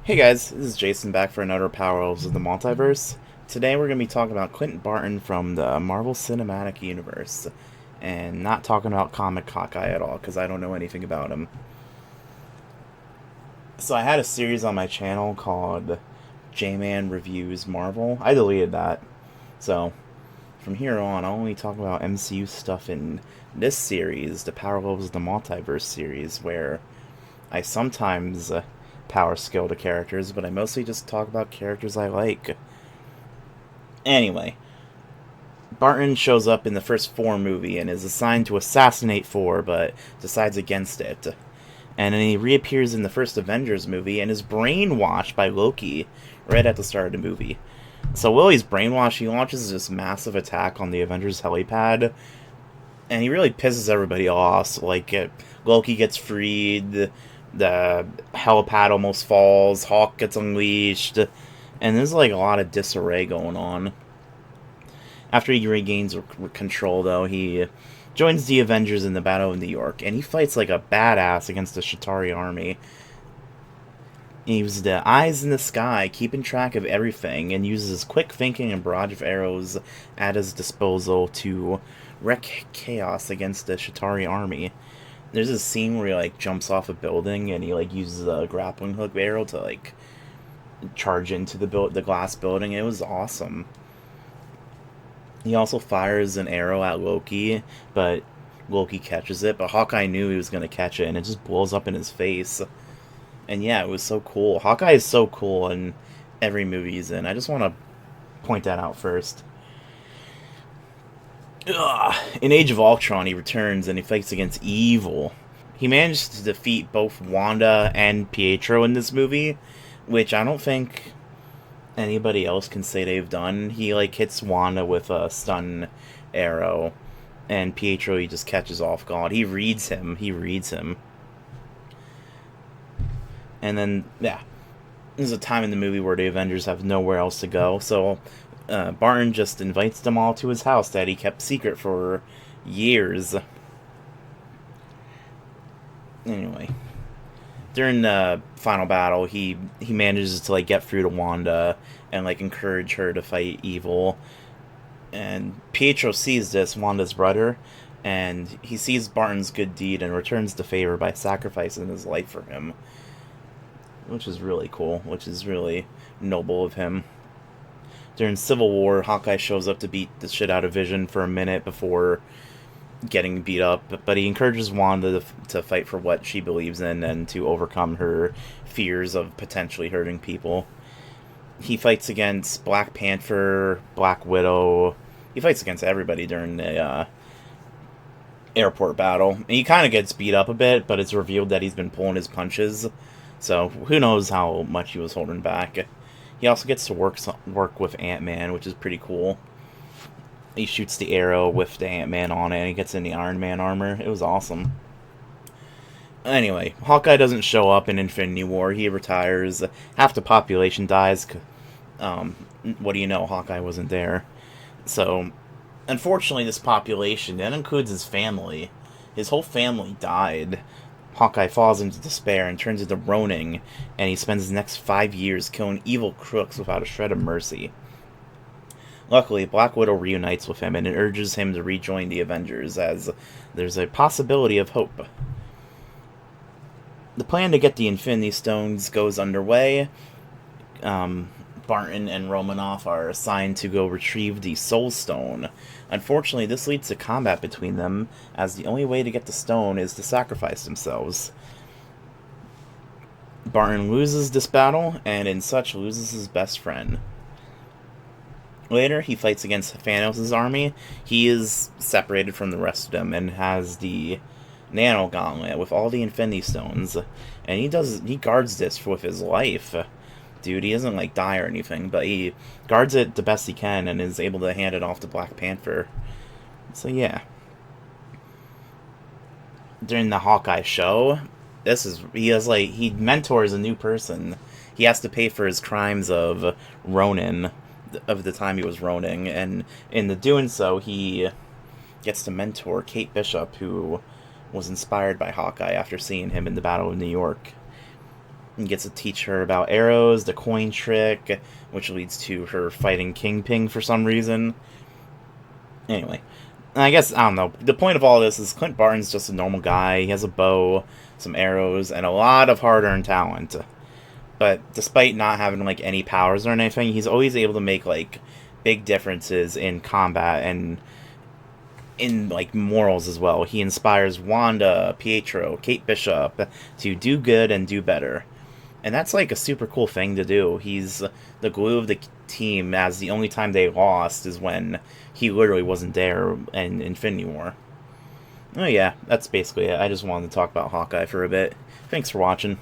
Hey guys, this is Jason back for another Power Elves of the Multiverse. Today we're going to be talking about Clint Barton from the Marvel Cinematic Universe, and not talking about comic Hawkeye at all, because I don't know anything about him. So I had a series on my channel called J-Man Reviews Marvel. I deleted that. So from here on, I'll only talk about MCU stuff in this series, the Power Elves of the Multiverse series, where I sometimes power skill to characters, but I mostly just talk about characters I like. Anyway, Barton shows up in the first Four movie and is assigned to assassinate Four, but decides against it. And then he reappears in the first Avengers movie and is brainwashed by Loki right at the start of the movie. So while he's brainwashed, he launches this massive attack on the Avengers helipad, and he really pisses everybody off. So, Loki gets freed, the helipad almost falls, Hawk gets unleashed, and there's like a lot of disarray going on. After he regains control, though, he joins the Avengers in the Battle of New York, and he fights like a badass against the Chitauri army. He uses the eyes in the sky, keeping track of everything, and uses his quick thinking and barrage of arrows at his disposal to wreak chaos against the Chitauri army. There's a scene where he jumps off a building and he uses a grappling hook arrow to charge into the glass building. It was awesome. He also fires an arrow at Loki, but Loki catches it. But Hawkeye knew he was going to catch it, and it just blows up in his face. And yeah, it was so cool. Hawkeye is so cool in every movie he's in. I just want to point that out first. In Age of Ultron, he returns and he fights against evil. He managed to defeat both Wanda and Pietro in this movie, which I don't think anybody else can say they've done. He hits Wanda with a stun arrow, and Pietro he just catches off guard. He reads him. And then, yeah, there's a time in the movie where the Avengers have nowhere else to go, so Barton just invites them all to his house that he kept secret for years. Anyway, during the final battle, he manages to get through to Wanda and encourage her to fight evil. And Pietro sees this, Wanda's brother, and he sees Barton's good deed and returns the favor by sacrificing his life for him, which is really cool, which is really noble of him. During Civil War, Hawkeye shows up to beat the shit out of Vision for a minute before getting beat up, but he encourages Wanda to fight for what she believes in and to overcome her fears of potentially hurting people. He fights against Black Panther, Black Widow. He fights against everybody during the airport battle. And he kind of gets beat up a bit, but it's revealed that he's been pulling his punches, so who knows how much he was holding back. He also gets to work with Ant-Man, which is pretty cool. He shoots the arrow with the Ant-Man on it, and he gets in the Iron Man armor. It was awesome. Anyway, Hawkeye doesn't show up in Infinity War. He retires. Half the population dies. What do you know? Hawkeye wasn't there. So, unfortunately, this population, that includes his family. His whole family died. Hawkeye falls into despair and turns into Ronin, and he spends the next 5 years killing evil crooks without a shred of mercy. Luckily, Black Widow reunites with him and it urges him to rejoin the Avengers, as there's a possibility of hope. The plan to get the Infinity Stones goes underway. Barton and Romanoff are assigned to go retrieve the Soul Stone. Unfortunately, this leads to combat between them, as the only way to get the stone is to sacrifice themselves. Barton loses this battle, and in such loses his best friend. Later, he fights against Thanos' army. He is separated from the rest of them and has the Nano Gauntlet with all the Infinity Stones, and he guards this with his life. Dude, he doesn't die or anything, but he guards it the best he can and is able to hand it off to Black Panther. So yeah. During the Hawkeye show, he mentors a new person. He has to pay for his crimes of Ronin, of the time he was Ronin, and in the doing so, he gets to mentor Kate Bishop, who was inspired by Hawkeye after seeing him in the Battle of New York. and gets to teach her about arrows, the coin trick, which leads to her fighting Kingpin for some reason. Anyway, I guess, I don't know, the point of all this is Clint Barton's just a normal guy. He has a bow, some arrows, and a lot of hard-earned talent. But despite not having, like, any powers or anything, he's always able to make, like, big differences in combat and in, like, morals as well. He inspires Wanda, Pietro, Kate Bishop to do good and do better. And that's, like, a super cool thing to do. He's the glue of the team, as the only time they lost is when he literally wasn't there in Infinity War. Oh yeah, that's basically it. I just wanted to talk about Hawkeye for a bit. Thanks for watching.